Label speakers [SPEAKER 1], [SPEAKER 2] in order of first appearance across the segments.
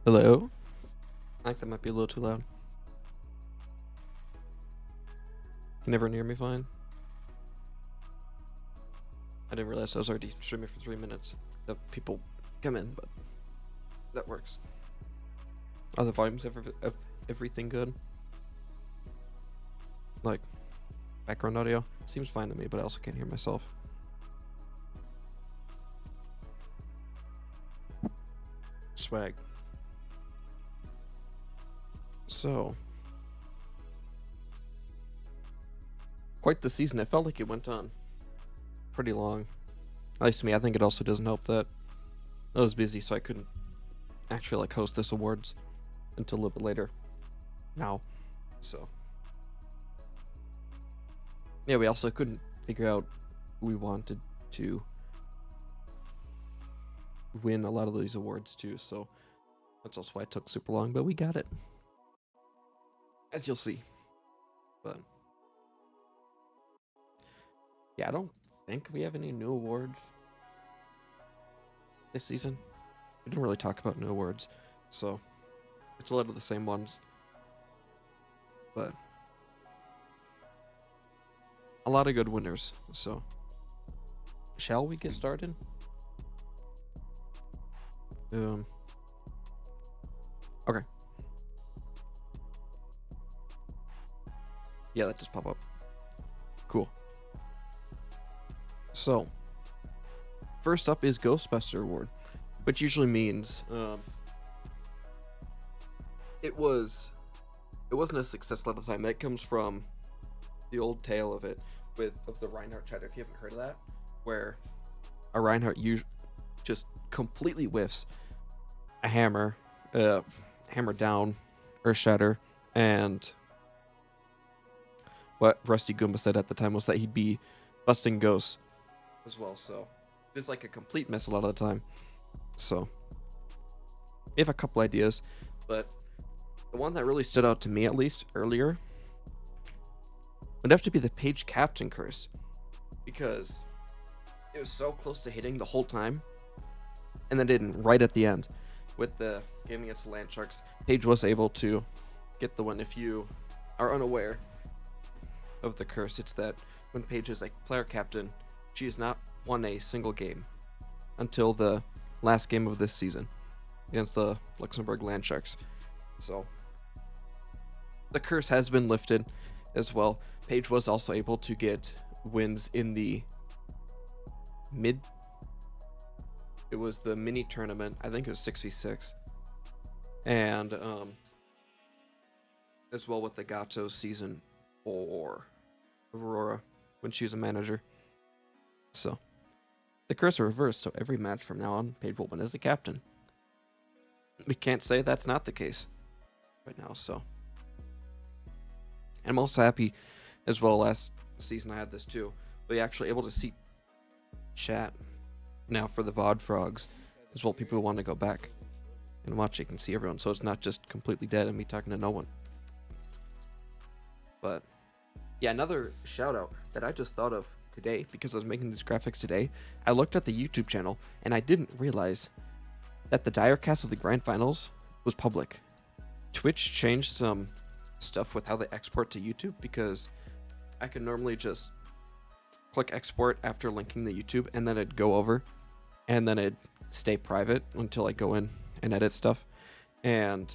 [SPEAKER 1] Hello? I think that might be a little too loud. Can everyone hear me fine? I didn't realize I was already streaming for 3 minutes. That people come in, but that works. Are the volumes everything good? Like, background audio? Seems fine to me, but I also can't hear myself. Swag. So, quite the season. It felt like it went on pretty long. At least to me. I think it also doesn't help that I was busy, so I couldn't actually host this awards until a little bit later now. So, yeah, we also couldn't figure out who we wanted to win a lot of these awards too, so that's also why it took super long, but we got it, as you'll see. But yeah, I don't think we have any new awards this season. We didn't really talk about new awards, so it's a lot of the same ones, but a lot of good winners. So shall we get started? Okay. Yeah, that just pop up. Cool. So, first up is Ghostbuster Award, which usually means it wasn't a success a lot of the time. That comes from the old tale of it of the Reinhardt Shatter. If you haven't heard of that, where a Reinhardt just completely whiffs a hammer down or shatter, and what Rusty Goomba said at the time was that he'd be busting ghosts as well. So it's like a complete mess a lot of the time. So we have a couple ideas, but the one that really stood out to me, at least earlier, would have to be the Page Captain curse, because it was so close to hitting the whole time, and then didn't right at the end. With the game against the Land Sharks, Paige was able to get the win. If you are unaware of the curse, it's that when Paige is a player captain, she has not won a single game until the last game of this season against the Luxembourg Land Sharks. So the curse has been lifted as well. Paige was also able to get wins in the it was the mini tournament. I think it was 6v6. And as well with the Gato season 4 of Aurora when she was a manager. So the curse reversed, so every match from now on, Paige will win as the captain. We can't say that's not the case right now, so. And I'm also happy as well, last season I had this too, but you're actually able to see chat now for the VOD frogs as well. People who want to go back and watch it can see everyone, so it's not just completely dead and me talking to no one. But yeah, another shout out that I just thought of today, because I was making these graphics today. I looked at the YouTube channel and I didn't realize that the Direcast of the Grand Finals was public. Twitch changed some stuff with how they export to YouTube, because I could normally just click export after linking the YouTube, and then it'd go over, and then it'd stay private until I go in and edit stuff. And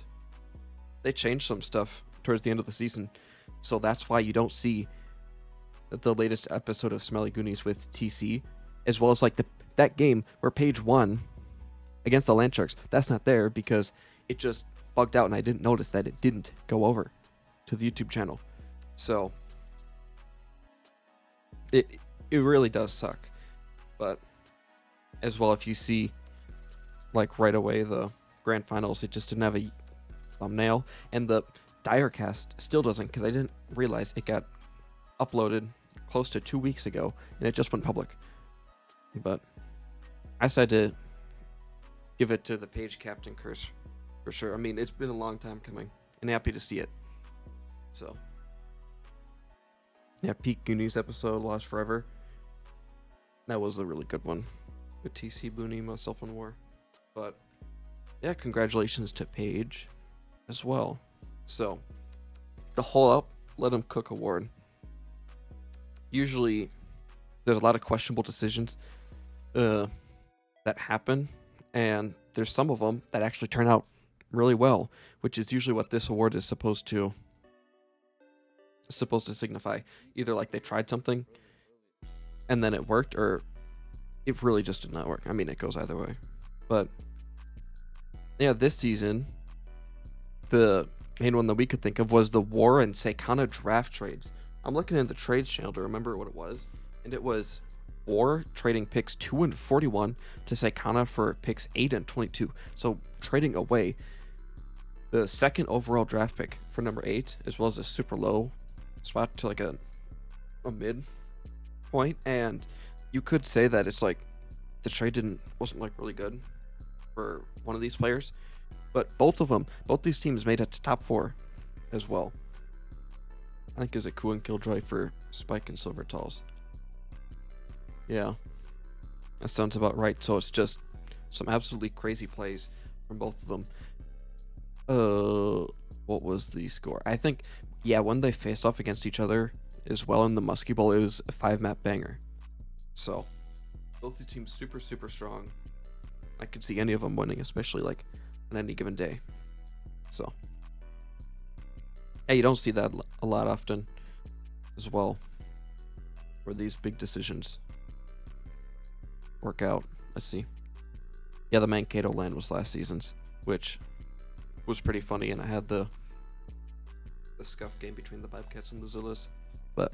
[SPEAKER 1] they changed some stuff towards the end of the season, so that's why you don't see the latest episode of Smelly Goonies with TC, as well as that game where Paige won against the Land Sharks. That's not there because it just bugged out, and I didn't notice that it didn't go over to the YouTube channel. So it really does suck. But as well, if you see like right away the grand finals, it just didn't have a thumbnail, and the Direcast still doesn't, because I didn't realize it got uploaded close to 2 weeks ago and it just went public. But I decided to give it to the page captain curse for sure. I mean, it's been a long time coming and happy to see it. So yeah, Peak Goonies episode, Lost Forever, that was a really good one with TC, Booney, myself, and War. But yeah, congratulations to Paige as well. So the whole Up Let 'Em Cook award, usually there's a lot of questionable decisions that happen, and there's some of them that actually turn out really well, which is usually what this award is supposed to signify. Either like they tried something and then it worked, or it really just did not work. I mean, it goes either way. But yeah, this season, the main one that we could think of was the War and Seikana draft trades. I'm looking at the trades channel to remember what it was, and it was War trading picks 2 and 41 to Seikana for picks 8 and 22. So trading away the second overall draft pick for number 8, as well as a super low spot to like a mid point. And you could say that it's like the trade wasn't like really good for one of these players, but both these teams made it to top 4 as well. I think it was a Ku and Killjoy for Spike and Silvertalls. Yeah, that sounds about right. So it's just some absolutely crazy plays from both of them. What was the score? I think, yeah, when they faced off against each other as well in the Muskie Bowl, it was a 5-map banger. So both the teams super, super strong. I could see any of them winning, especially like on any given day. So yeah, you don't see that a lot often as well, where these big decisions work out. Let's see. Yeah, the Mankato land was last season's, which was pretty funny, and I had the scuff game between the Bobcats and the Zillas. But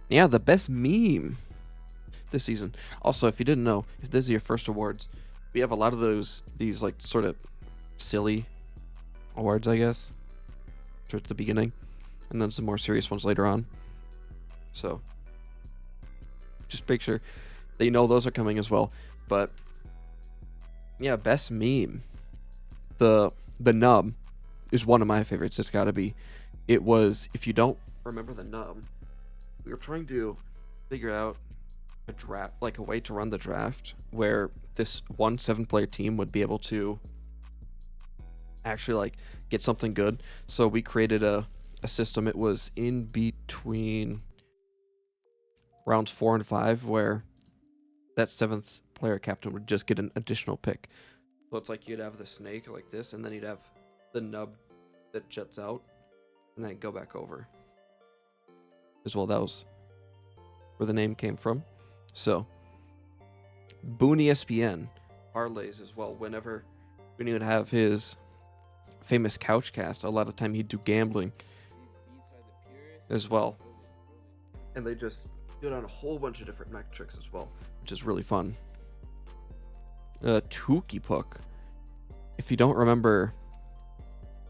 [SPEAKER 1] yeah, the best meme this season. Also, if you didn't know, if this is your first awards, we have a lot of these like sort of silly awards, I guess, towards the beginning, and then some more serious ones later on. So just make sure that you know those are coming as well. But yeah, best meme. The nub is one of my favorites. It's got to be. It was, if you don't remember the nub, we were trying to figure out a draft, like a way to run the draft where this 7-player team would be able to actually like get something good. So we created a system. It was in between rounds 4 and 5, where that 7th player captain would just get an additional pick. So it's like you'd have the snake like this, and then you'd have the nub that jets out, and then go back over. As well, that was where the name came from. So Booney SPN parlays as well. Whenever Booney would have his famous couch cast, a lot of time he'd do gambling as well, and they just do it on a whole bunch of different metrics as well, which is really fun. Tuki Puck. If you don't remember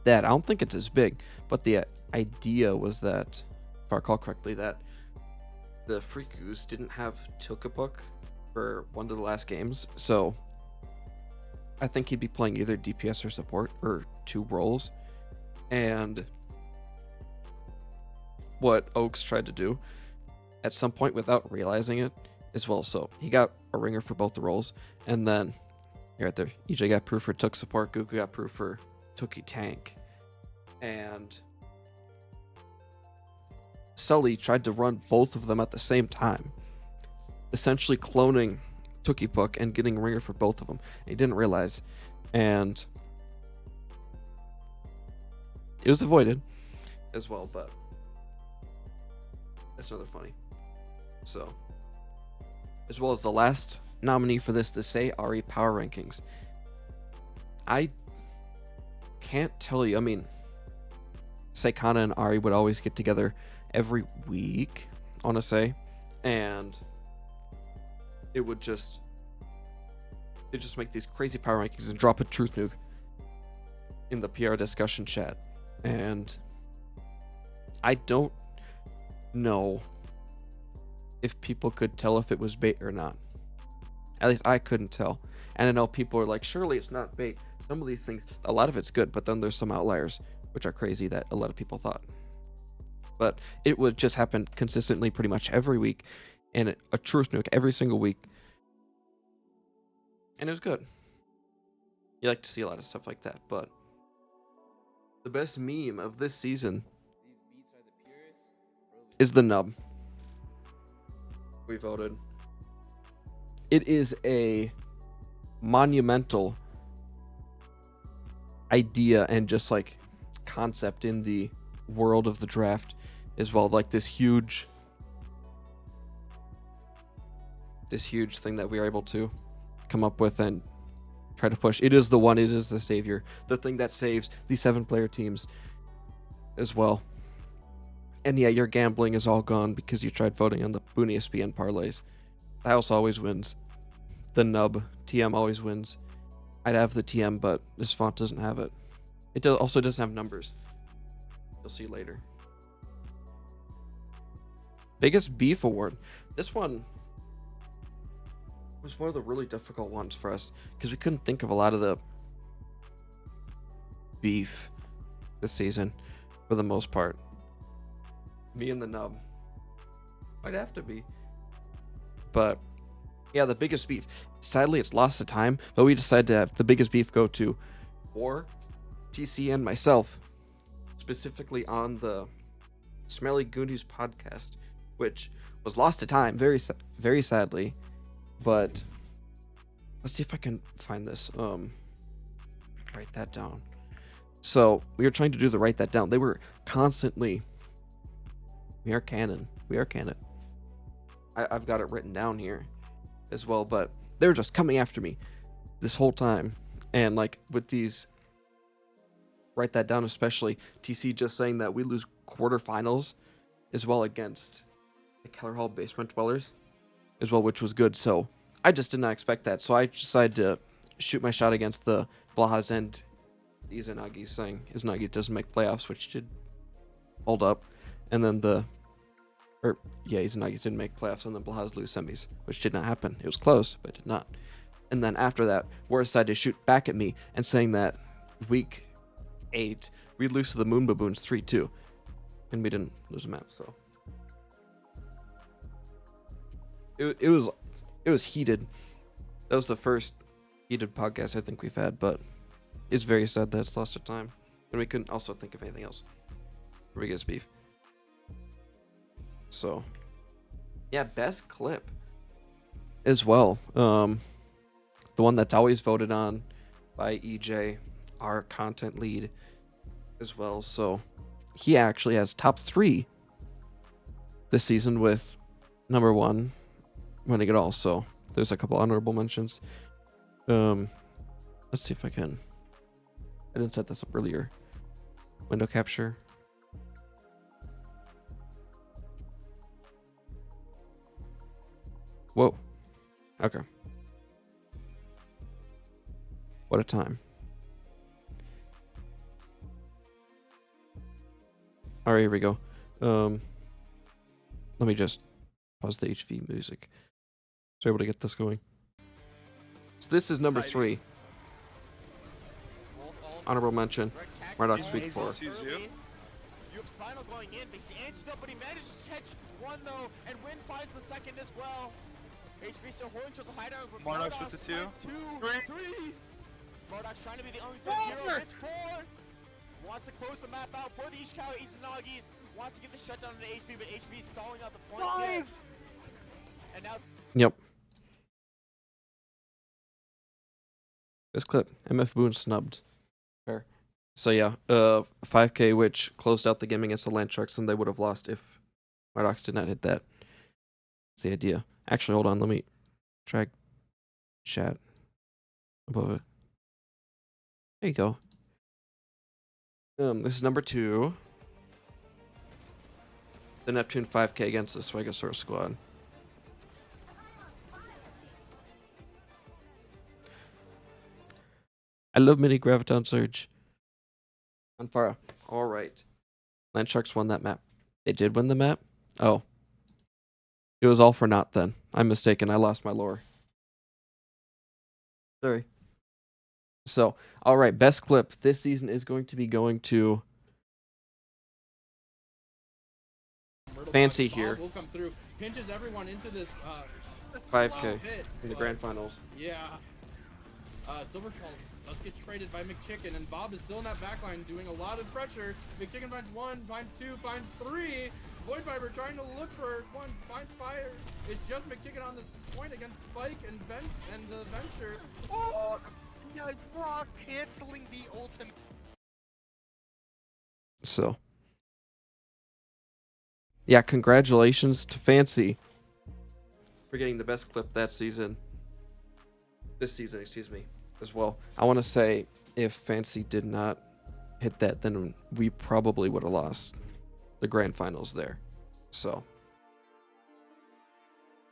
[SPEAKER 1] that, I don't think it's as big, but the idea was that, if I recall correctly, that the Freakus didn't have Tukapuk for one of the last games, so I think he'd be playing either DPS or support, or 2 roles. And what Oaks tried to do at some point without realizing it as well, so he got a ringer for both the roles, and then right there, EJ got proof for Took support, Gugu got proof for Tookie tank, and Sully tried to run both of them at the same time, essentially cloning Tookie Puck and getting a ringer for both of them. He didn't realize, and it was avoided as well, but that's another funny. So, as well as the last nominee for this, the Say Ari Power Rankings. I can't tell you, I mean, Seikana and Ari would always get together every week, I want to say, and it just make these crazy power rankings and drop a truth nuke in the PR discussion chat. And I don't know if people could tell if it was bait or not. At least I couldn't tell. And I know people are like, surely it's not bait. Some of these things, a lot of it's good, but then there's some outliers which are crazy that a lot of people thought. But it would just happen consistently pretty much every week, and a truth nuke every single week. And it was good. You like to see a lot of stuff like that, but the best meme of this season is the nub. We voted. It is a monumental idea and just like concept in the world of the draft as well. Like this huge thing that we are able to come up with and try to push. It is the one, it is the savior, the thing that saves the 7-player teams as well. And yeah, your gambling is all gone because you tried voting on the Boone ESPN parlays. The house always wins. The nub TM always wins. I'd have the TM, but this font doesn't have it. It also doesn't have numbers. You'll see later. Biggest beef award. This one was one of the really difficult ones for us because we couldn't think of a lot of the beef this season for the most part. Me and the nub might have to be, but yeah, the biggest beef. Sadly, it's lost to time, but we decided to have the biggest beef go to War, TC, and myself, specifically on the Smelly Goonies podcast, which was lost to time very sadly. But let's see if I can find this. Write that down. So we were trying to do the write that down. They were constantly. We are canon. I've got it written down here as well, but they were just coming after me this whole time. And like with these, write that down, especially TC just saying that we lose quarterfinals as well against the Keller Hall basement dwellers as well, which was good. So I just did not expect that. So I decided to shoot my shot against the Blahas and the Izanagis, saying Izanagi doesn't make playoffs, which did hold up. And then Izanagis didn't make playoffs, and then Blahas lose semis, which did not happen. It was close, but did not. And then after that, War decided to shoot back at me and saying that week 8, we'd lose to the Moon Baboons 3-2. And we didn't lose a map, so. It was heated. That was the first heated podcast I think we've had, but it's very sad that it's lost to time. And we couldn't also think of anything else. Biggest beef. So, yeah, best clip as well. The one that's always voted on by EJ, our content lead as well. So he actually has top 3 this season, with number 1 winning it all. So there's a couple honorable mentions. Let's see if I can. I didn't set this up earlier. Window capture. Whoa. Okay. What a time. All right, here we go. Let me just pause the HV music so we're able to get this going. So this is number 3. Honorable mention. Murdoch's week 4.
[SPEAKER 2] Spinal going in, but he answers up, but he manages to catch one though, and Win finds the second as well. HB still holding to the hideout.
[SPEAKER 3] Murdoch's with the 2.
[SPEAKER 2] 3. Murdoch's trying to be the unsung hero. It's 4. Wants to close the map out for the Ishikawa Izanagis. Wants to get the shutdown to HB, but HB is stalling out the point.
[SPEAKER 3] 5.
[SPEAKER 2] And now.
[SPEAKER 1] Yep. This clip. MF Boone snubbed. Fair. So yeah, 5K, which closed out the game against the Land Sharks, and they would have lost if Murdochs did not hit that. That's the idea. Actually, hold on, let me drag chat above it. There you go. This is number 2. the Neptune 5K against the Swagasaurus squad. I love mini Graviton Surge. Anfara. All right. Landsharks won that map. They did win the map? Oh. It was all for naught then. I'm mistaken. I lost my lore. Sorry. So, all right. Best clip this season is going to be going to Fancy here.
[SPEAKER 3] Will come through, pinches everyone into this
[SPEAKER 1] 5K in the grand finals.
[SPEAKER 3] Yeah. Silver Charles does get traded by McChicken, and Bob is still in that backline doing a lot of pressure. McChicken finds one, finds two, finds three. Void Viper trying to look for one, finds fire. It's just McChicken on this point against Spike and the Venture.
[SPEAKER 2] Oh, yeah, Brock canceling the ultimate.
[SPEAKER 1] So, yeah, congratulations to Fancy for getting the best clip that season. This season, excuse me, as well. I want to say if Fancy did not hit that, then we probably would have lost the grand finals there. So,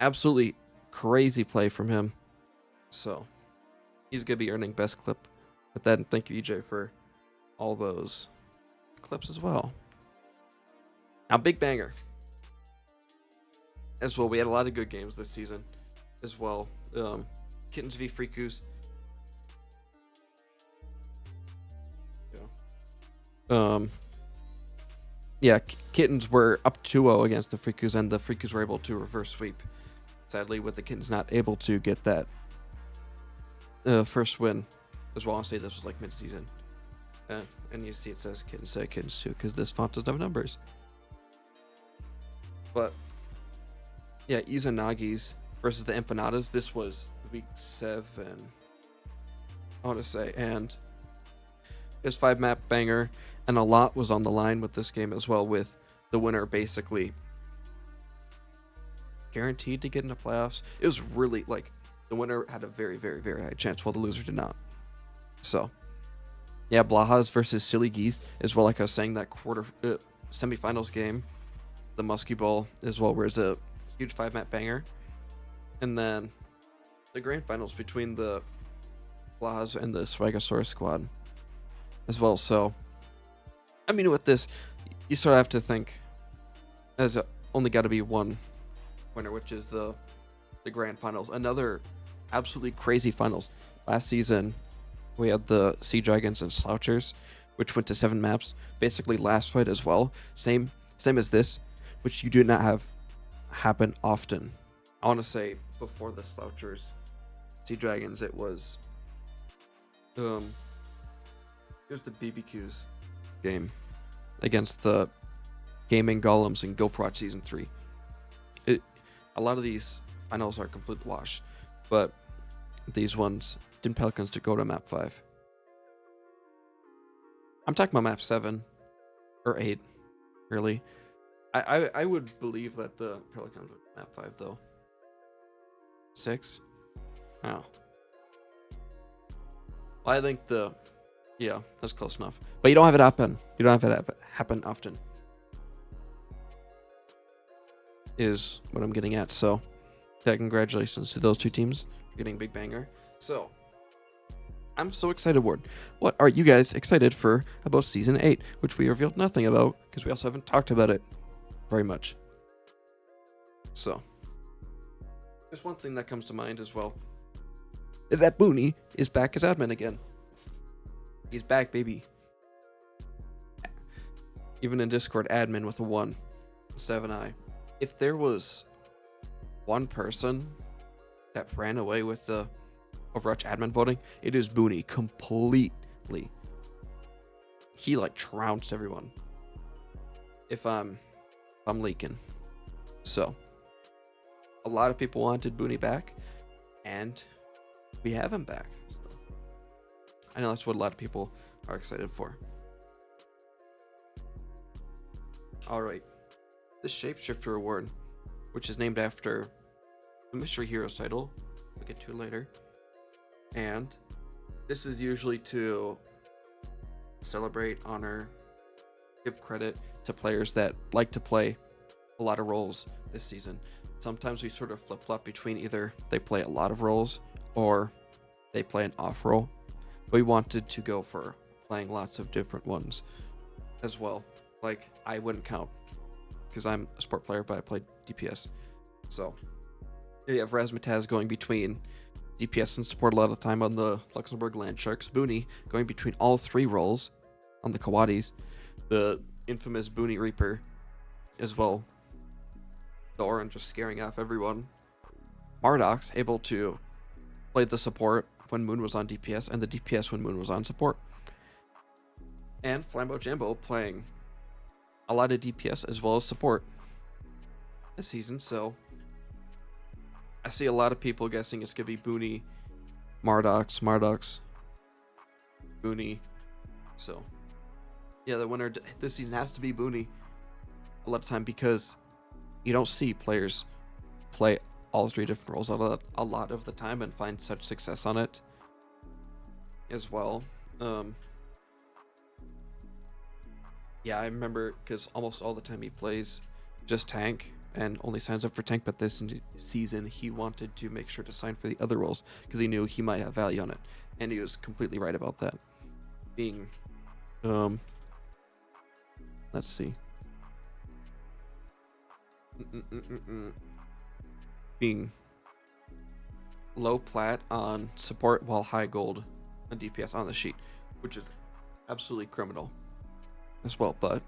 [SPEAKER 1] absolutely crazy play from him. So, he's going to be earning best clip with that. And thank you, EJ, for all those clips as well. Now, big banger as well. We had a lot of good games this season as well. Kittens v Freakus. Yeah, Kittens were up 2-0 against the Freakus, and the Freakus were able to reverse sweep. Sadly, with the Kittens not able to get that first win as well. I'll say this was like mid-season. And you see it says Kittens, say Kittens too, because this font doesn't have numbers. But yeah, Izanagi's versus the Empanadas. This was week 7, I want to say, and it was 5-map banger, and a lot was on the line with this game as well, with the winner basically guaranteed to get into playoffs. It was really like the winner had a very, very, very high chance, while the loser did not. So yeah, Blajas versus Silly Geese as well. Like I was saying, that semifinals game, the Muskie Ball as well, where it's a huge 5-map banger. And then the grand finals between the Blajas and the Swagasaurus squad as well. So, I mean, with this, you sort of have to think there's only got to be one winner, which is the grand finals. Another absolutely crazy finals. Last season, we had the Sea Dragons and Slouchers, which went to 7 maps. Basically, last fight as well. Same as this, which you do not have happen often. I want to say before the Slouchers, Sea Dragons, it was the BBQs game against the Gaming Golems in Overwatch Season 3. A lot of these finals are complete wash, but these ones didn't Pelicans to go to map 5. I'm talking about map 7 or 8, really. I would believe that the Pelicans would map 5 though. 6? Oh. Well, I think yeah, that's close enough. But you don't have it happen. You don't have it happen often. Is what I'm getting at. So, yeah, congratulations to those two teams for getting big banger. So, I'm so excited, Ward. What are you guys excited for about Season 8, which we revealed nothing about because we also haven't talked about it very much. So, there's one thing that comes to mind as well, is that Booney is back as admin again. He's back, baby. Even in Discord, admin with a 1 instead of an I. If there was one person that ran away with the Overwatch admin voting, it is Booney completely. He like trounced everyone. If I'm leaking. So a lot of people wanted Booney back, and we have him back. So I know that's what a lot of people are excited for. All right. The Shapeshifter Award, which is named after the Mystery Heroes title, we'll get to later. And this is usually to celebrate, honor, give credit to players that like to play a lot of roles this season. Sometimes we sort of flip-flop between either they play a lot of roles or they play an off role. We wanted to go for playing lots of different ones as well. Like, I wouldn't count because I'm a support player, but I played DPS. So you have Razmataz going between DPS and support a lot of the time on the Luxembourg Land Sharks. Booney going between all three roles on the Kawatis. The infamous Booney Reaper as well. The Orange just scaring off everyone. Mardox able to play the support when Moon was on DPS and the DPS when Moon was on support. And Flambeau Jambo playing a lot of DPS as well as support this season. So I see a lot of people guessing it's going to be Booney, Mardox, Booney. So yeah, the winner this season has to be Booney a lot of time because you don't see players play all three different roles a lot of the time and find such success on it as well. Yeah, I remember because almost all the time he plays just tank and only signs up for tank, but this season he wanted to make sure to sign for the other roles because he knew he might have value on it, and he was completely right about that. Being let's see, being low plat on support while high gold on DPS on the sheet, which is absolutely criminal as well. But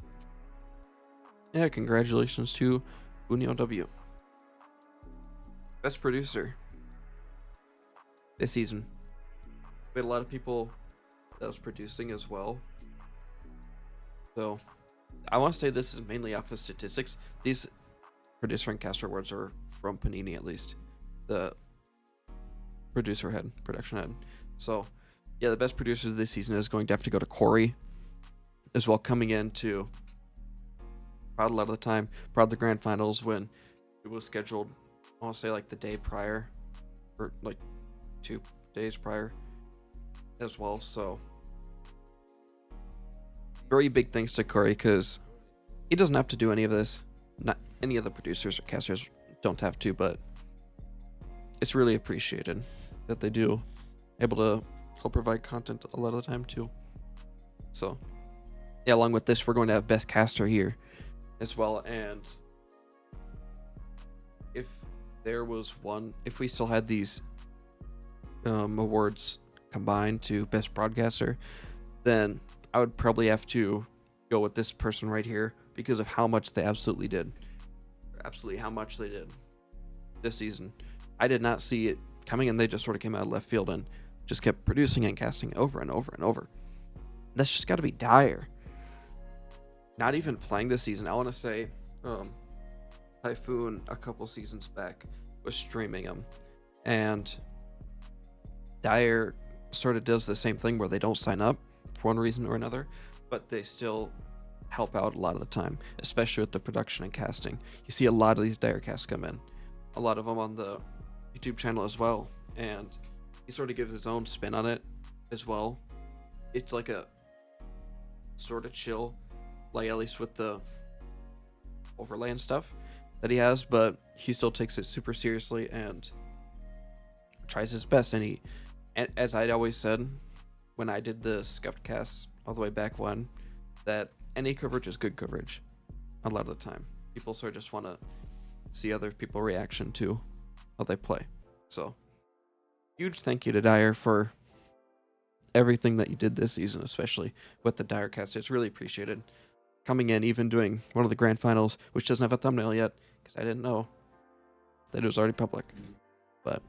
[SPEAKER 1] yeah, congratulations to Unio W. Best producer this season. We had a lot of people that was producing as well. So I want to say this is mainly off of statistics. These producer and caster awards are from Panini, at least. The production head. So yeah, the best producer this season is going to have to go to Corey as well, coming into Proud a lot of the time. Proud the grand finals when it was scheduled, I want to say like the day prior or like 2 days prior as well. So very big thanks to Corey because he doesn't have to do any of this. Not any of the producers or casters don't have to, but it's really appreciated that they do able to help provide content a lot of the time too. So yeah, along with this, we're going to have best caster here as well. And if there was one, if we still had these awards combined to best broadcaster, then I would probably have to go with this person right here because of how much they absolutely did this season. I did not see it coming, and they just sort of came out of left field and just kept producing and casting over and over and over. That's just got to be dire. Not even playing this season. I want to say Typhoon a couple seasons back was streaming them, and Dire sort of does the same thing where they don't sign up for one reason or another, but they still help out a lot of the time, especially with the production and casting. You see a lot of these Dire casts come in, a lot of them on the YouTube channel as well, and he sort of gives his own spin on it as well. It's like a sort of chill, like at least with the overlay and stuff that he has, but he still takes it super seriously and tries his best. And as I'd always said when I did the scuffed casts all the way back when, that any coverage is good coverage a lot of the time. People sort of just want to see other people's reaction to how they play. So huge thank you to Dire for everything that you did this season, especially with the Dire cast. It's really appreciated. Coming in, even doing one of the grand finals, which doesn't have a thumbnail yet because I didn't know that it was already public. But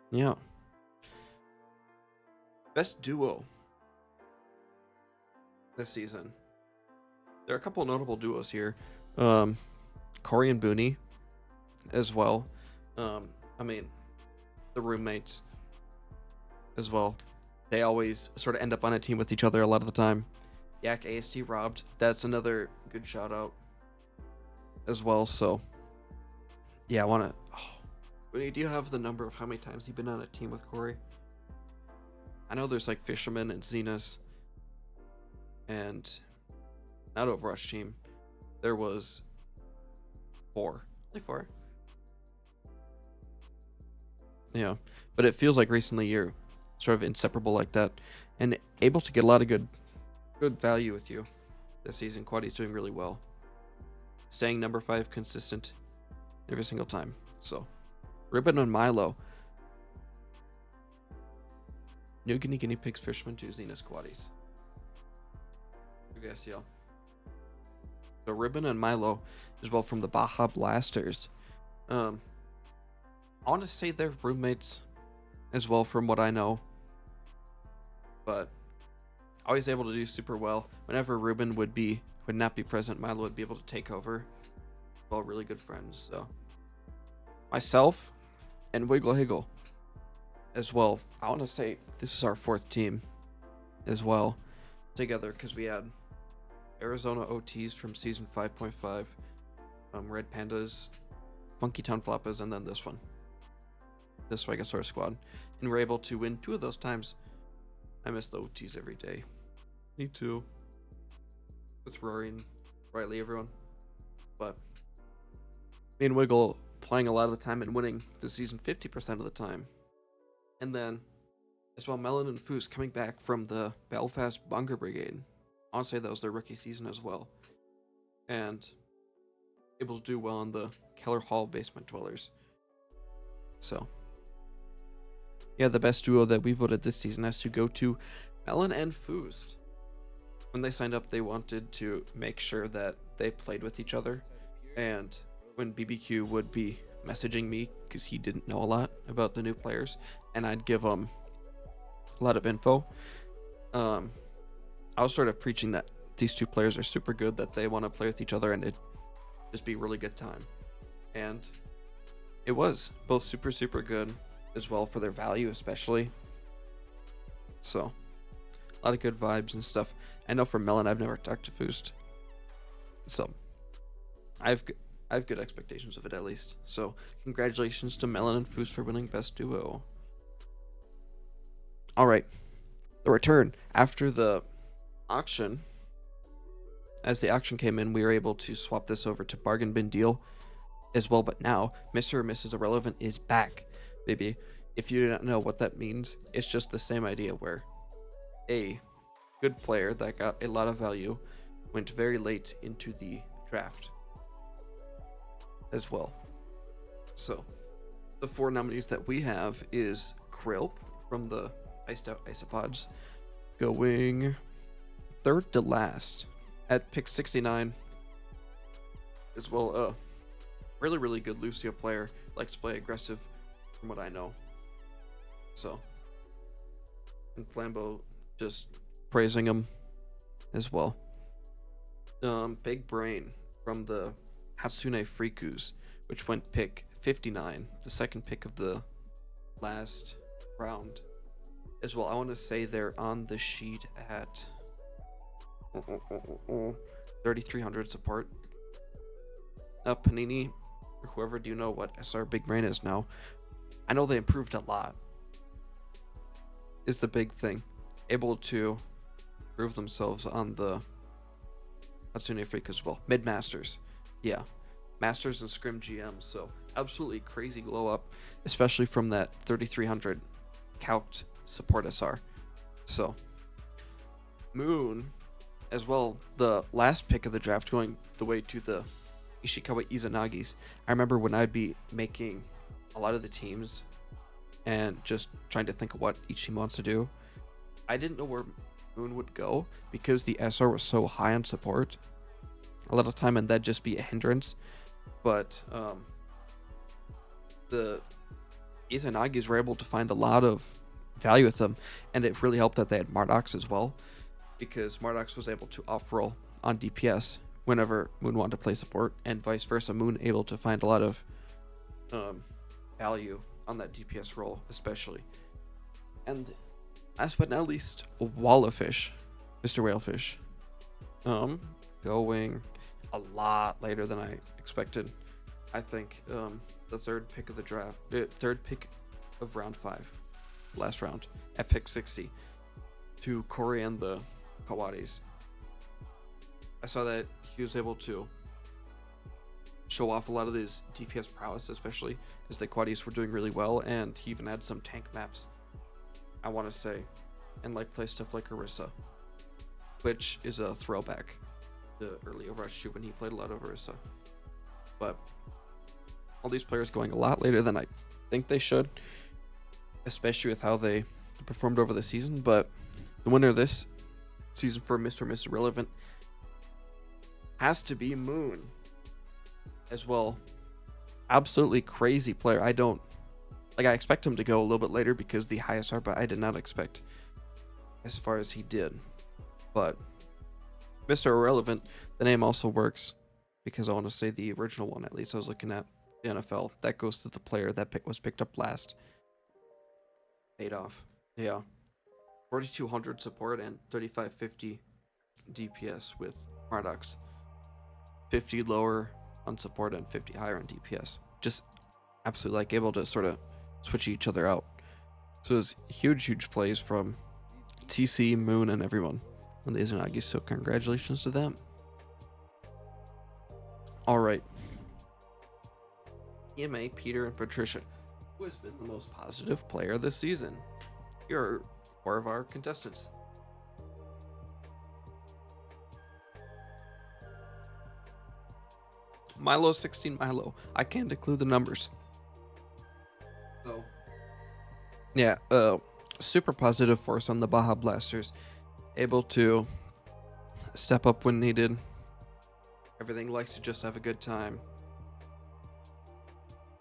[SPEAKER 1] yeah, best duo this season. There are a couple of notable duos here. Corey and Booney as well. I mean, the roommates as well. They always sort of end up on a team with each other a lot of the time. Yak AST robbed. That's another good shout out as well. So yeah, I want to. Booney, do you have the number of how many times you've been on a team with Corey? I know there's like Fisherman and Zenus and not Overwatch team. There was 4. Only 4. Yeah, but it feels like recently you're sort of inseparable like that, and able to get a lot of good value with you this season. Quaddy's doing really well, staying number 5 consistent every single time. So, Ribbon and Milo, New Guinea Pigs, Fisherman, 2 Xenos Quaddies. Okay, yeah. So Ribbon and Milo as well from the Baja Blasters. I want to say they're roommates as well from what I know. But always able to do super well. Whenever Ruben would not be present, Milo would be able to take over. Well, really good friends. So myself and Wiggle Higgle as well. I want to say this is our 4th team as well together, because we had Arizona OTs from season 5.5, Red Pandas, Funky Town Floppas, and then this one, this Swagasaurus squad, and we're able to win 2 of those times. I miss the OTs every day. Me too. With Rory and Riley, everyone. But me and Wiggle playing a lot of the time and winning the season 50% of the time. And then, as well, Melon and Foos coming back from the Belfast Bunker Brigade. I want to say that was their rookie season as well. And able to do well on the Keller Hall Basement Dwellers. So, yeah, the best duo that we voted this season has to go to Melon and Foos. When they signed up, they wanted to make sure that they played with each other. And when BBQ would be messaging me, because he didn't know a lot about the new players, and I'd give him a lot of info, I was sort of preaching that these 2 players are super good, that they want to play with each other, and it'd just be a really good time. And it was both super, super good as well for their value, especially. So, a lot of good vibes and stuff. I know for Melon, I've never talked to Foost, so I have good expectations of it, at least. So, congratulations to Melon and Foost for winning Best Duo. Alright, the return. After the auction, as the auction came in, we were able to swap this over to Bargain Bin Deal as well. But now, Mr. or Mrs. Irrelevant is back, baby. If you do not know what that means, it's just the same idea where a good player that got a lot of value went very late into the draft as well. So, the 4 nominees that we have is Krill from the Iced Out Isopods, going 3rd to last at pick 69. As well, really, really good Lucio player, likes to play aggressive from what I know. So, and Flambeau just praising him as well. Big Brain from the Hatsune Frikus, which went pick 59, the 2nd pick of the last round as well. I want to say they're on the sheet at 3,300 support. Panini, or whoever, do you know what SR Big Brain is now? I know they improved a lot, is the big thing. Able to prove themselves on the Hatsune Freak as well. Mid-Masters. Yeah. Masters and Scrim GM. So, absolutely crazy glow up, especially from that 3,300 calced support SR. So, Moon, as well, the last pick of the draft, going the way to the Ishikawa Izanagis. I remember when I'd be making a lot of the teams and just trying to think of what each team wants to do, I didn't know where Moon would go because the SR was so high on support a lot of time, and that'd just be a hindrance. But the Izanagis were able to find a lot of value with them, and it really helped that they had Mardox as well, because Mardox was able to off-roll on DPS whenever Moon wanted to play support, and vice versa. Moon able to find a lot of value on that DPS role, especially. And last but not least, Wallafish, Mr. Whalefish, going a lot later than I expected. I think the 3rd pick of the draft, 3rd pick of round 5, last round, at pick 60, to Corey and the Kawadis. I saw that he was able to show off a lot of his DPS prowess, especially as the Quadies were doing really well, and he even had some tank maps, I want to say, and like play stuff like Orisa, which is a throwback to early Overwatch 2 when he played a lot of Orisa. But all these players going a lot later than I think they should, especially with how they performed over the season. But the winner of this season for Mr. and Mrs. Relevant has to be Moon as well. Absolutely crazy player. I expect him to go a little bit later because the highest are, but I did not expect as far as he did. But Mr. Irrelevant, the name also works because I want to say the original one, at least I was looking at the NFL, that goes to the player that was picked up last. Paid off. Yeah. 4200 support and 3550 DPS with Paradox. 50 lower on support and 50 higher on DPS. Just absolutely like able to sort of switch each other out. So it's huge plays from TC, Moon, and everyone on the Izanagi, so congratulations to them. Alright. EMA, Peter, and Patricia. Who has been the most positive player this season? Here are 4 of our contestants. Milo 16 Milo. I can't include the numbers. So yeah, super positive force on the Baja Blasters. Able to step up when needed. Everything likes to just have a good time.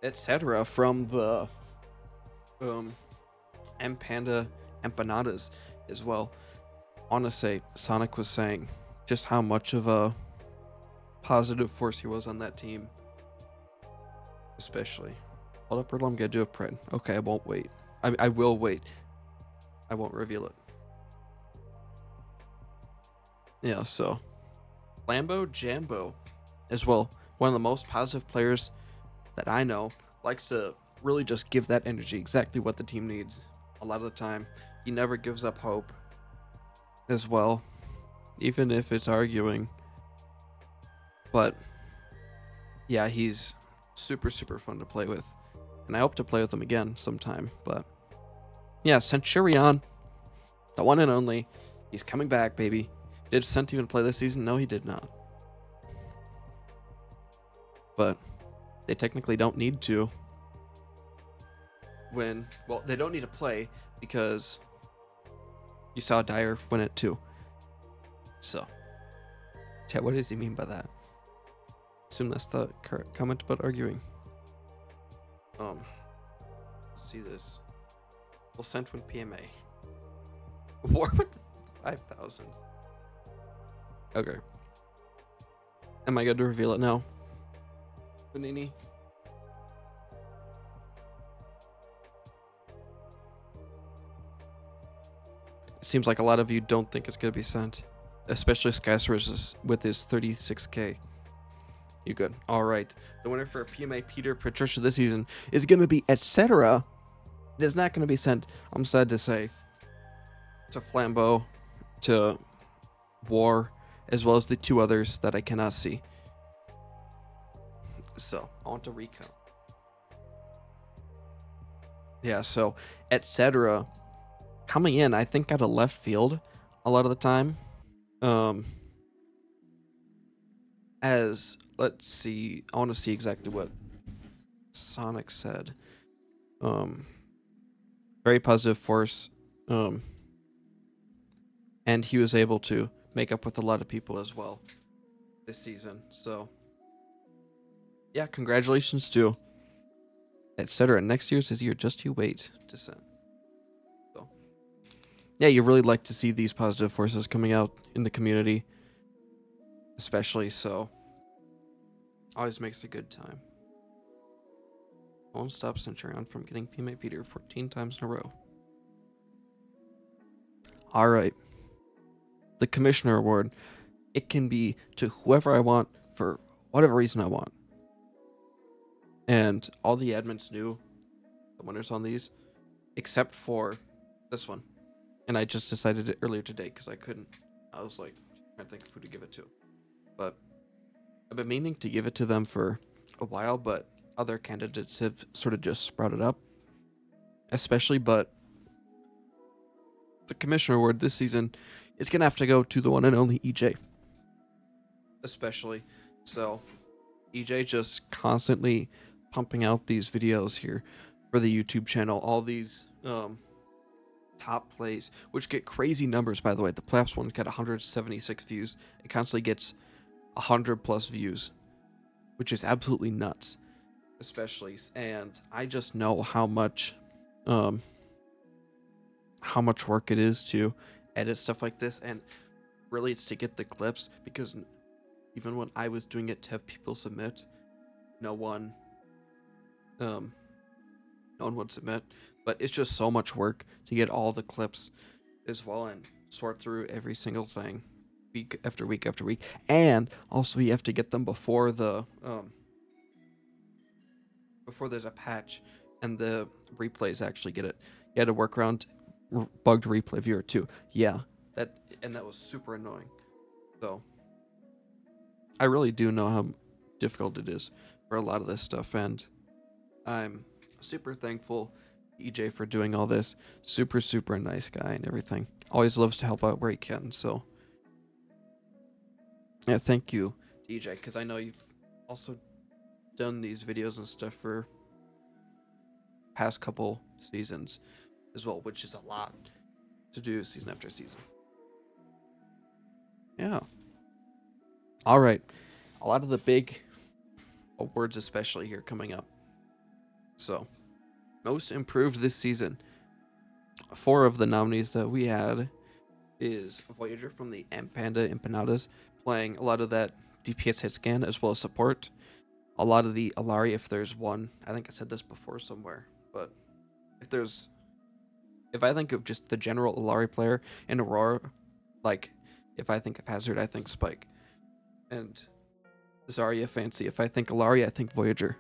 [SPEAKER 1] Etc. from the M Panda Empanadas as well. I want to say Sonic was saying just how much of a positive force he was on that team. Especially. Hold up, Riddle, I'm gonna do a pred. Okay, I won't wait. I will wait. I won't reveal it. Yeah, so Lambo Jambo as well. One of the most positive players that I know. Likes to really just give that energy, exactly what the team needs. A lot of the time. He never gives up hope as well. Even if it's arguing. But yeah, he's super fun to play with. And I hope to play with him again sometime. But yeah, Centurion, the one and only. He's coming back, baby. Did Cent even play this season? No, he did not. But they technically don't need to win. Well, they don't need to play because you saw Dyer win it too. So, chat, what does he mean by that? Assume that's the correct comment about arguing. Let's see this. We'll send one PMA. War with 5,000. Okay. Am I good to reveal it now? Panini. Seems like a lot of you don't think it's gonna be sent, especially Skysaurus with his 36k. You good? All right. The winner for PMA Peter Patricia this season is gonna be Etc. It is not gonna be sent. I'm sad to say. To Flambeau, to War, as well as the 2 others that I cannot see. So, I want to recount. Yeah, so, Etc. coming in, I think, out of left field a lot of the time. As, let's see, I want to see exactly what Sonic said. Very positive force. And he was able to make up with a lot of people as well this season. So, yeah, congratulations to Etc. Next year's his year. Just you wait to send. So, yeah, you really like to see these positive forces coming out in the community, especially. So, always makes a good time. Won't stop Centurion from getting PMA Peter 14 times in a row. All right. The Commissioner Award. It can be to whoever I want for whatever reason I want. And all the admins knew the winners on these, except for this one. And I just decided it earlier today because I couldn't. I was like, trying to think of who to give it to. But I've been meaning to give it to them for a while, but other candidates have sort of just sprouted up, especially. But the commissioner award this season is gonna have to go to the one and only EJ, especially. So EJ just constantly pumping out these videos here for the YouTube channel, all these top plays, which get crazy numbers, by the way. The playoffs one got 176 views. It constantly gets 100 plus views, which is absolutely nuts, especially. And I just know how much work it is to edit stuff like this, and really it's to get the clips, because even when I was doing it to have people submit, no one would submit. But it's just so much work to get all the clips as well and sort through every single thing week after week after week. And also you have to get them before the before there's a patch and the replays actually get it. You had to work around bugged replay viewer too. Yeah, that was super annoying. So I really do know how difficult it is for a lot of this stuff, and I'm super thankful to EJ for doing all this. Super nice guy and everything. Always loves to help out where he can. So yeah, thank you to EJ, because I know you've also done these videos and stuff for past couple seasons as well, which is a lot to do season after season. Yeah. All right. A lot of the big awards, especially here, coming up. So, most improved this season. 4 of the nominees that we had is Voyager from the Panda Empanadas, playing a lot of that DPS hit scan as well as support. A lot of the Alari, if there's one. I think I said this before somewhere, but if I think of just the general Alari player in Aurora, like if I think of Hazard, I think Spike. And Zarya Fancy. If I think Alari, I think Voyager,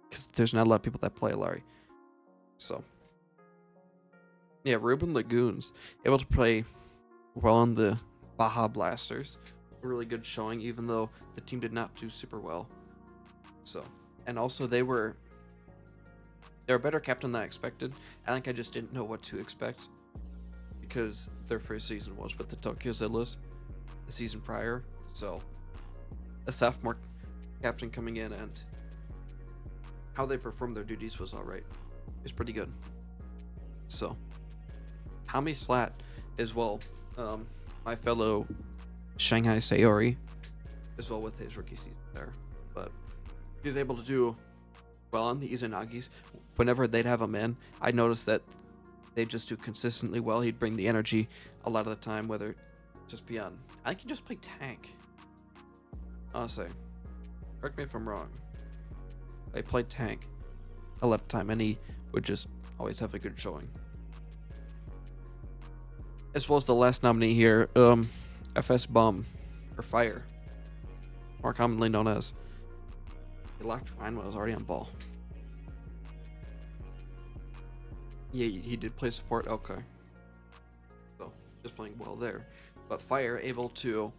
[SPEAKER 1] because there's not a lot of people that play Alari. So yeah, Ruben Lagoons able to play well on the Baja Blasters. A really good showing, even though the team did not do super well. So, and also they were a better captain than I expected. I think I just didn't know what to expect, because their first season was with the Tokyo Zillas the season prior. So a sophomore captain coming in, and how they performed their duties was alright. It was pretty good. So Tommy Slat as well, my fellow Shanghai Sayori, as well with his rookie season there. But he was able to do well on the Izanagis. Whenever they'd have him in, I noticed that they just do consistently well. He'd bring the energy a lot of the time, whether it just be on, I think he just played tank. Honestly, correct me if I'm wrong. I played tank a lot of time, and he would just always have a good showing. As well as the last nominee here, FS Bum, or Fire, more commonly known as. He locked Ryan when I was already on ball. Yeah, he did play support. Okay. So, just playing well there. But Fire able to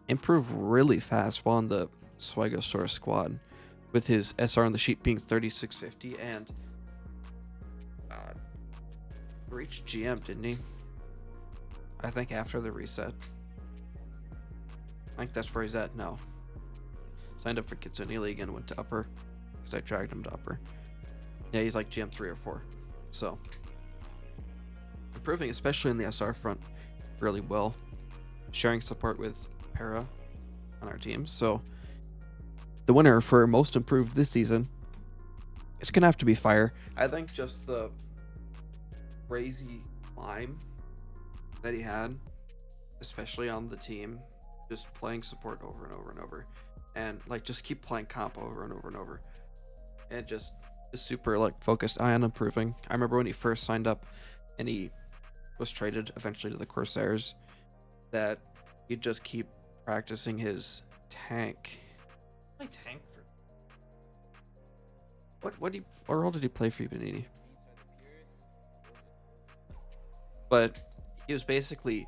[SPEAKER 1] improve really fast while on the Swagosaurus squad, with his SR on the sheet being 3650, and reached GM, didn't he? I think after the reset. I think that's where he's at now. Signed up for Kitsune League and went to upper, because I dragged him to upper. Yeah, he's like GM 3 or 4. So improving, especially in the SR front, really well. Sharing support with Para on our team. So the winner for most improved this season, it's gonna have to be Fire. I think just the crazy climb that he had, especially on the team, just playing support over and over and over, and like just keep playing comp over and over and over, and just is super like focused on improving. I remember when he first signed up and he was traded eventually to the Corsairs, that he'd just keep practicing his tank. Play tank for what role did he play for you, Benini? But he was basically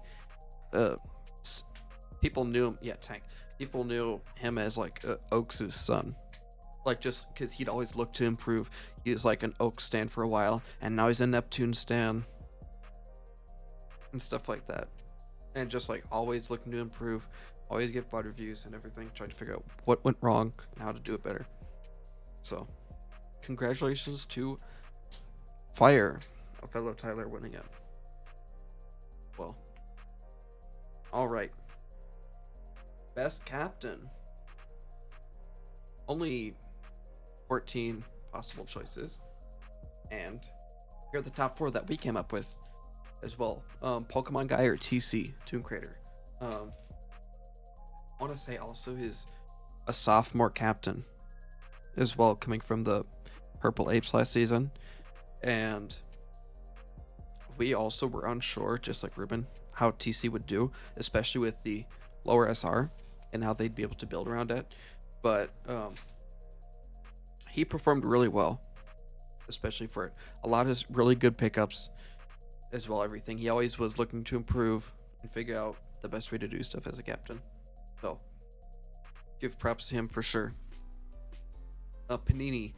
[SPEAKER 1] people knew him. Yeah, tank. People knew him as like Oaks' son, Like, just because he'd always look to improve. He was like an Oak stan for a while, and now he's a Neptune stan and stuff like that. And just like always looking to improve, always get VOD reviews and everything, trying to figure out what went wrong and how to do it better. So, congratulations to Fire, a fellow Tyler, winning it. Well, all right. Best captain. Only 14 possible choices, and here are the top 4 that we came up with as well. Pokemon Guy or TC, Toon Creator. I want to say also is a sophomore captain as well, coming from the Purple Apes last season, and we also were unsure, just like Ruben, how TC would do, especially with the lower SR and how they'd be able to build around it. But he performed really well, especially for a lot of his really good pickups as well. Everything, he always was looking to improve and figure out the best way to do stuff as a captain. So give props to him for sure. Panini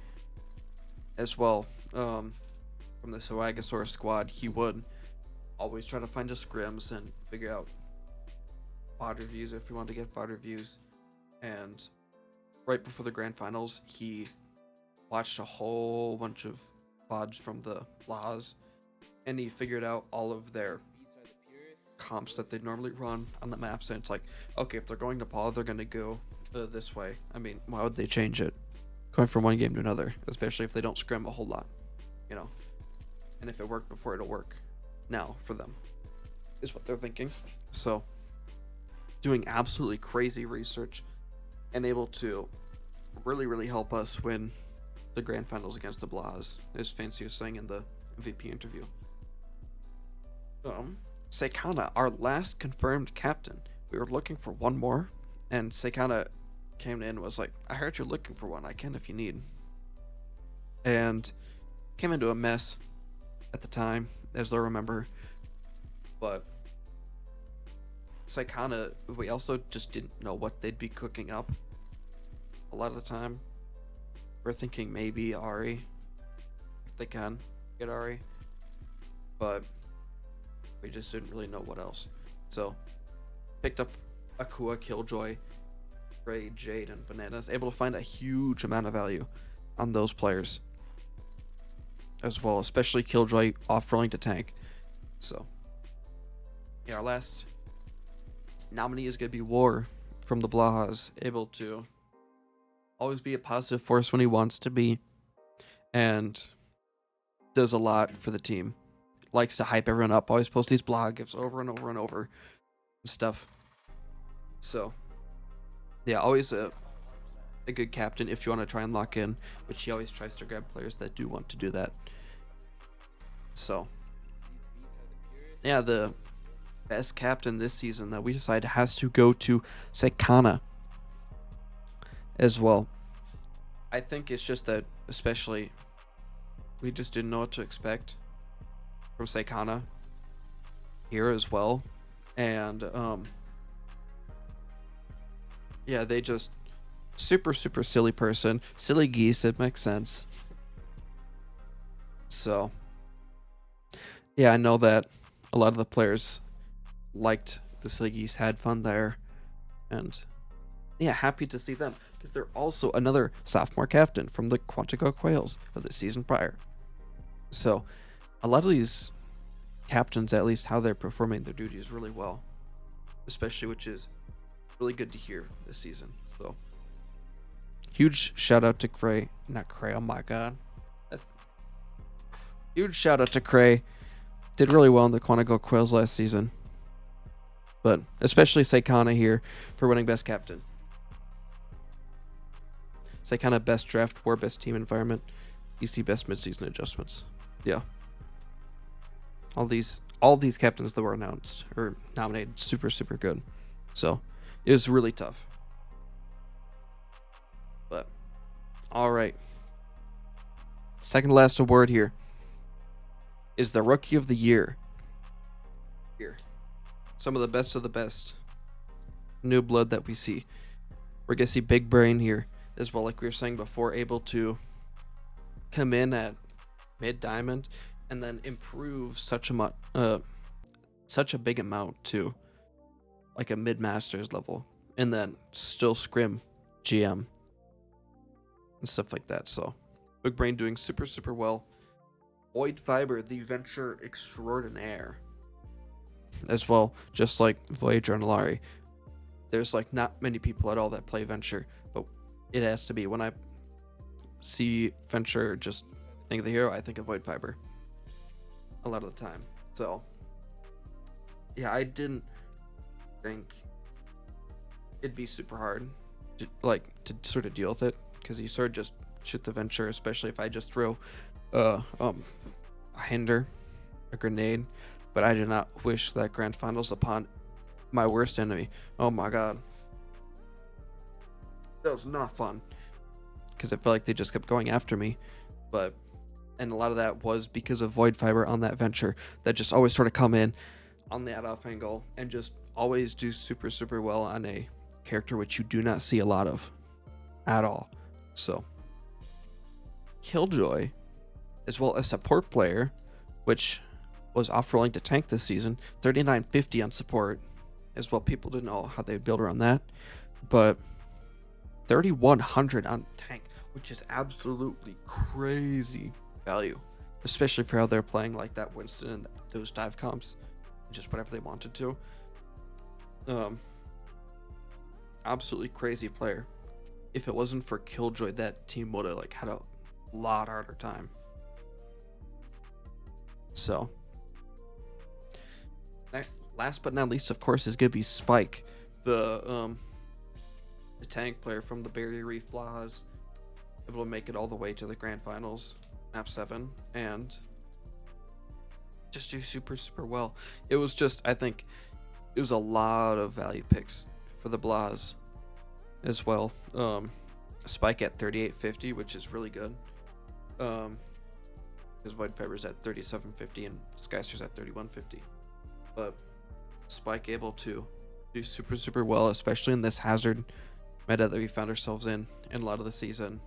[SPEAKER 1] as well, from the Swagasaurus squad, he would always try to find his scrims and figure out VOD reviews if we wanted to get VOD reviews. And right before the grand finals, he watched a whole bunch of VODs from the Laws, and he figured out all of their comps that they normally run on the maps. And it's like, okay, if they're going to Paul, they're going to go this way. I mean, why would they change it going from one game to another, especially if they don't scrim a whole lot, you know? And if it worked before, it'll work now for them, is what they're thinking. So doing absolutely crazy research and able to really help us win the grand finals against the Blahs, as Fancy was saying in the MVP interview. Seikana, our last confirmed captain. We were looking for one more, and Seikana came in and was like, I heard you're looking for one. I can if you need. And came into a mess at the time, as they'll remember. But Seikana, we also just didn't know what they'd be cooking up a lot of the time. We're thinking maybe Ari, if they can get Ari. But we just didn't really know what else. So picked up Akua, Killjoy, Ray, Jade, and Bananas. Able to find a huge amount of value on those players as well, especially Killjoy off-rolling to tank. So yeah, our last nominee is going to be War from the Blahas, able to always be a positive force when he wants to be, and does a lot for the team. Likes to hype everyone up, always post these blog gifs over and over and over and stuff. So yeah, always a good captain if you want to try and lock in, which he always tries to grab players that do want to do that. So yeah, the best captain this season that we decided has to go to Seikana as well. I think it's just that, especially, we just didn't know what to expect from Seikana here as well. And yeah, they just super silly person, silly geese. It makes sense. So yeah, I know that a lot of the players liked the silly geese, had fun there, and yeah, happy to see them, because they're also another sophomore captain from the Quantico Quails of the season prior. So a lot of these captains, at least how they're performing their duties really well, especially, which is really good to hear this season. So huge shout out to Cray, not Cray, oh my god. Huge shout out to Cray. Did really well in the Quantico Quails last season. But especially Seikana here for winning best captain. Seikana best draft war, best team environment, EC best midseason adjustments. Yeah. All these captains that were announced or nominated, super good. So it was really tough. But all right. Second to last award here is the Rookie of the Year. Here. Some of the best new blood that we see. We're going to see Big Brain here, as well, like we were saying before, able to come in at mid diamond and then improve such a big amount to like a mid masters level, and then still scrim GM and stuff like that. So Big Brain doing super well. Void Fiber, the venture extraordinaire, as well, just like Voyager and Alari. There's like not many people at all that play venture, but it has to be. When I see venture, just think of the hero, I think of Void Fiber a lot of the time. So yeah, I didn't think it'd be super hard to sort of deal with it, because you sort of just shoot the venture, especially if I just throw a hinder, a grenade. But I do not wish that grand finals upon my worst enemy. Oh my god, that was not fun, because I felt like they just kept going after me. And a lot of that was because of Void Fiber on that venture that just always sort of come in on the off angle and just always do super well on a character which you do not see a lot of at all. So Killjoy, as well as support player, which was off-rolling to tank this season, 3950 on support as well. People didn't know how they build around that, but 3100 on tank, which is absolutely crazy value, especially for how they're playing like that Winston and those dive comps, just whatever they wanted to. Absolutely crazy player. If it wasn't for Killjoy, that team would have like had a lot harder time. So last but not least, of course, is gonna be Spike, the tank player from the Barrier Reef Blahas, able to make it all the way to the grand finals, map 7, and just do super well. It was just, I think it was a lot of value picks for the Blahas as well. Spike at 3850, which is really good, because Void Fiber's at 3750 and Skyster's at 3150. But Spike able to do super well, especially in this hazard meta that we found ourselves in a lot of the season.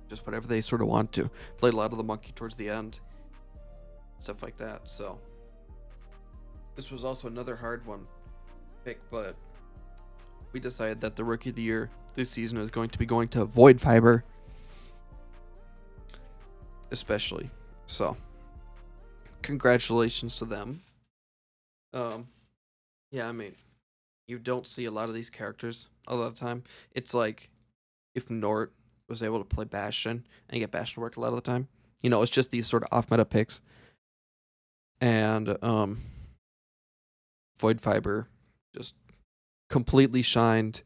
[SPEAKER 1] Just whatever they sort of want to. Played a lot of the monkey towards the end, stuff like that. So this was also another hard one pick, but we decided that the rookie of the year this season is going to be going to Void Fiber, especially. So congratulations to them. Yeah, I mean, you don't see a lot of these characters a lot of time. It's like if Nort was able to play Bastion and get Bastion to work a lot of the time. You know, it's just these sort of off-meta picks. And Void Fiber just completely shined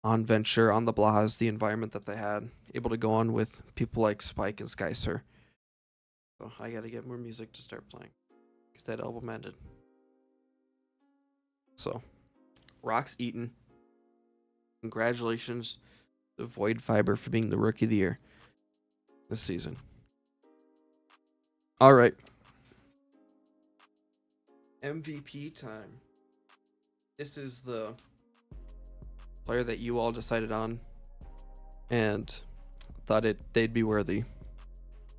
[SPEAKER 1] on Venture, on the Blahas, the environment that they had, able to go on with people like Spike and Skyster. So I gotta get more music to start playing, because that album ended. So, Rocks Eaton, congratulations to Void Fiber for being the rookie of the year this season. All right. MVP time. This is the player that you all decided on and thought they'd be worthy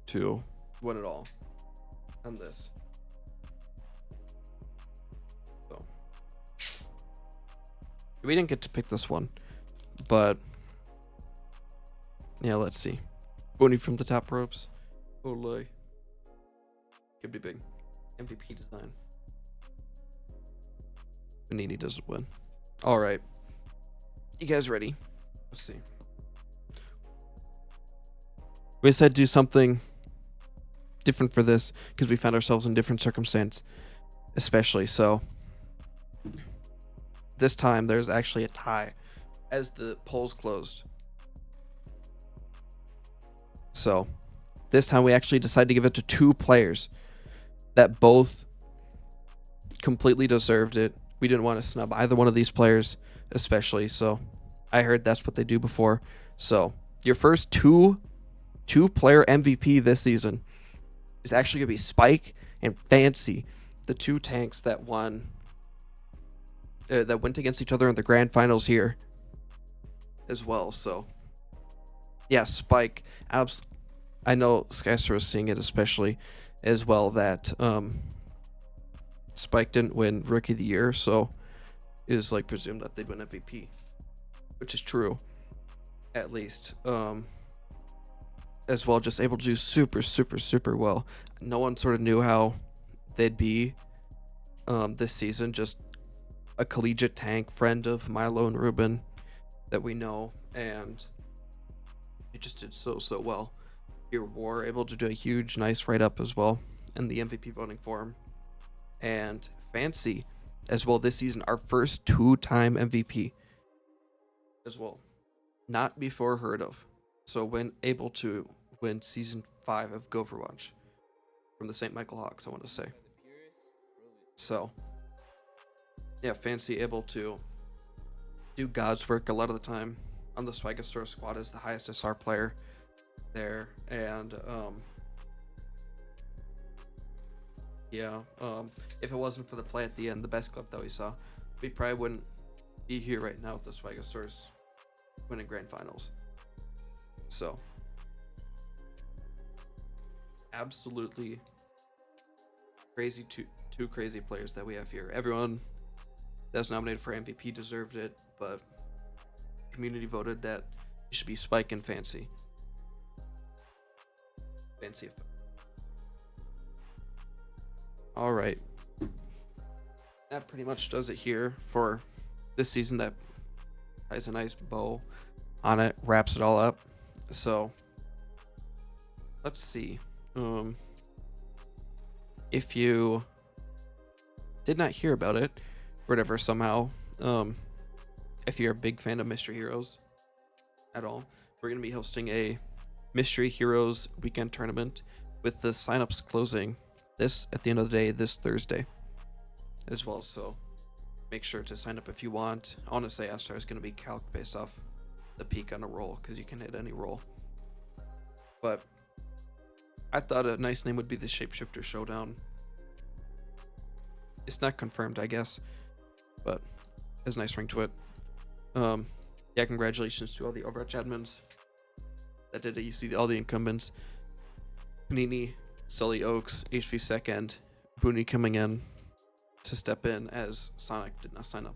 [SPEAKER 1] to win it all on this. So we didn't get to pick this one, but yeah, let's see. Booney from the top ropes. Olay. Could be big. MVP design. Panini doesn't win. All right. You guys ready? Let's see. We decided to do something different for this because we found ourselves in different circumstance, especially. So this time there's actually a tie as the polls closed. So this time we actually decided to give it to two players that both completely deserved it. We didn't want to snub either one of these players, especially. So I heard that's what they do before. So your first two-player MVP this season is actually going to be Spike and Fancy, the two tanks that won, that went against each other in the grand finals here, as well. So yeah, Spike. I know Skyster was seeing it especially as well that Spike didn't win Rookie of the Year, so it is like presumed that they'd win MVP, which is true, at least. As well, just able to do super, super, super well. No one sort of knew how they'd be this season. Just a collegiate tank, friend of Milo and Ruben that we know, and it just did so well. Your War able to do a huge, nice write up as well in the MVP voting form, and Fancy as well this season, our first 2-time MVP as well, not before heard of. So when able to win season 5 of Overwatch from the St. Michael Hawks, I want to say. So yeah, Fancy able to do God's work a lot of the time on the Swagastore squad as the highest SR player there, and if it wasn't for the play at the end, the best clip that we saw, we probably wouldn't be here right now with the Swagastores winning grand finals. So absolutely crazy, two crazy players that we have here. Everyone that was nominated for MVP deserved it, but community voted that it should be Spike and Fancy. All right, that pretty much does it here for this season. That has a nice bow on it, wraps it all up. So let's see. If you did not hear about it, or whatever, somehow, if you're a big fan of Mystery Heroes at all, we're going to be hosting a Mystery Heroes weekend tournament with the signups closing at the end of the day this Thursday as well. So make sure to sign up if you want. I want to say Astar is going to be calc based off the peak on a roll, because you can hit any roll. But I thought a nice name would be the Shapeshifter Showdown. It's not confirmed, I guess, but there's a nice ring to it. Yeah, congratulations to all the Overwatch admins that did it. You see all the incumbents: Panini, Sully Oaks, HV Second, Booney coming in to step in as Sonic did not sign up.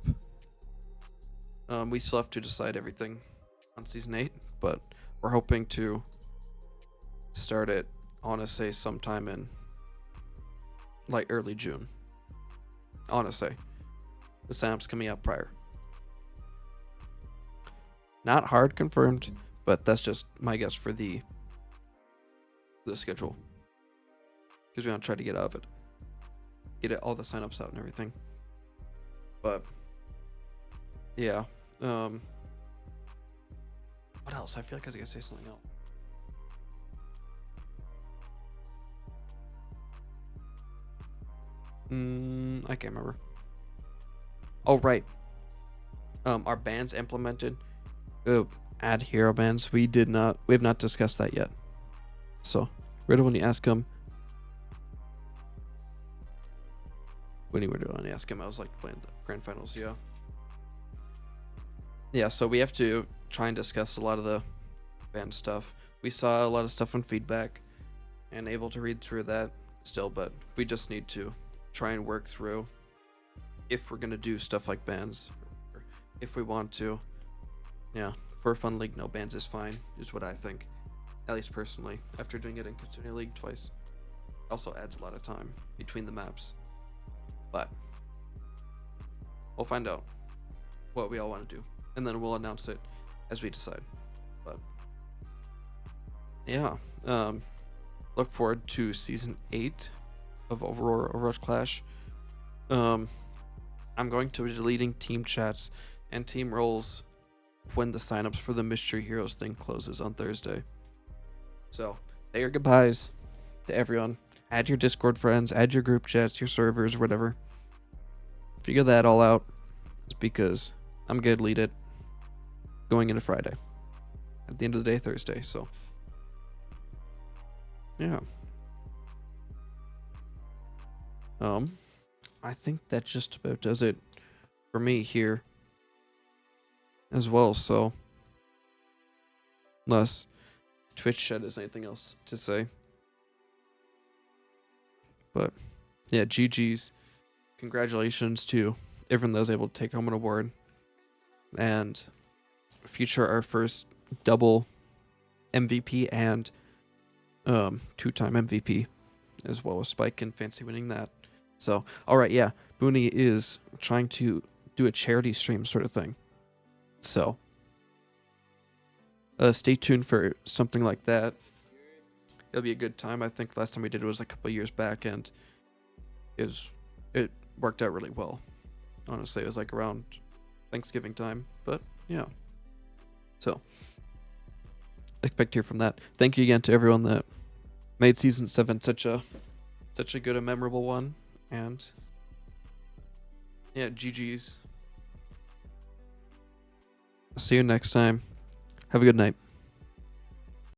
[SPEAKER 1] We still have to decide everything on Season 8, but we're hoping to start it, I want to say, sometime in like early June. I want to say the signups coming out prior. Not hard confirmed, but that's just my guess for the schedule, because we want to try to get out of it, all the signups out and everything. But yeah, what else? I feel like I was gonna say something else. I can't remember. Oh, right. Our bans implemented. Add hero bans. We have not discussed that yet. So, Riddle, when you ask him, I was like playing the grand finals. Yeah. So we have to try and discuss a lot of the ban stuff. We saw a lot of stuff on feedback and able to read through that still, but we just need to try and work through if we're gonna do stuff like bans, or if we want to. Yeah, for a fun league, no bans is fine, is what I think, at least personally, after doing it in Kitsune League twice. Also adds a lot of time between the maps, but we'll find out what we all want to do, and then we'll announce it as we decide. But yeah, look forward to Season 8 of Aurora Overwatch Clash. I'm going to be deleting team chats and team roles when the signups for the Mystery Heroes thing closes on Thursday. So say your goodbyes to everyone. Add your Discord friends, add your group chats, your servers, whatever. Figure that all out, because I'm gonna delete it going into Friday. At the end of the day, Thursday. So yeah. I think that just about does it for me here as well. So Unless Twitch Shed has anything else to say. But yeah, GG's. Congratulations to everyone that was able to take home an award. And feature our first double MVP and 2-time MVP, as well as Spike and Fancy winning that. So, alright, yeah. Booney is trying to do a charity stream sort of thing. So, stay tuned for something like that. It'll be a good time. I think last time we did it was a couple years back, and it worked out really well. Honestly, it was like around Thanksgiving time, but yeah. So, expect to hear from that. Thank you again to everyone that made season 7 such a good and memorable one, and yeah, GG's. See you next time. Have a good night.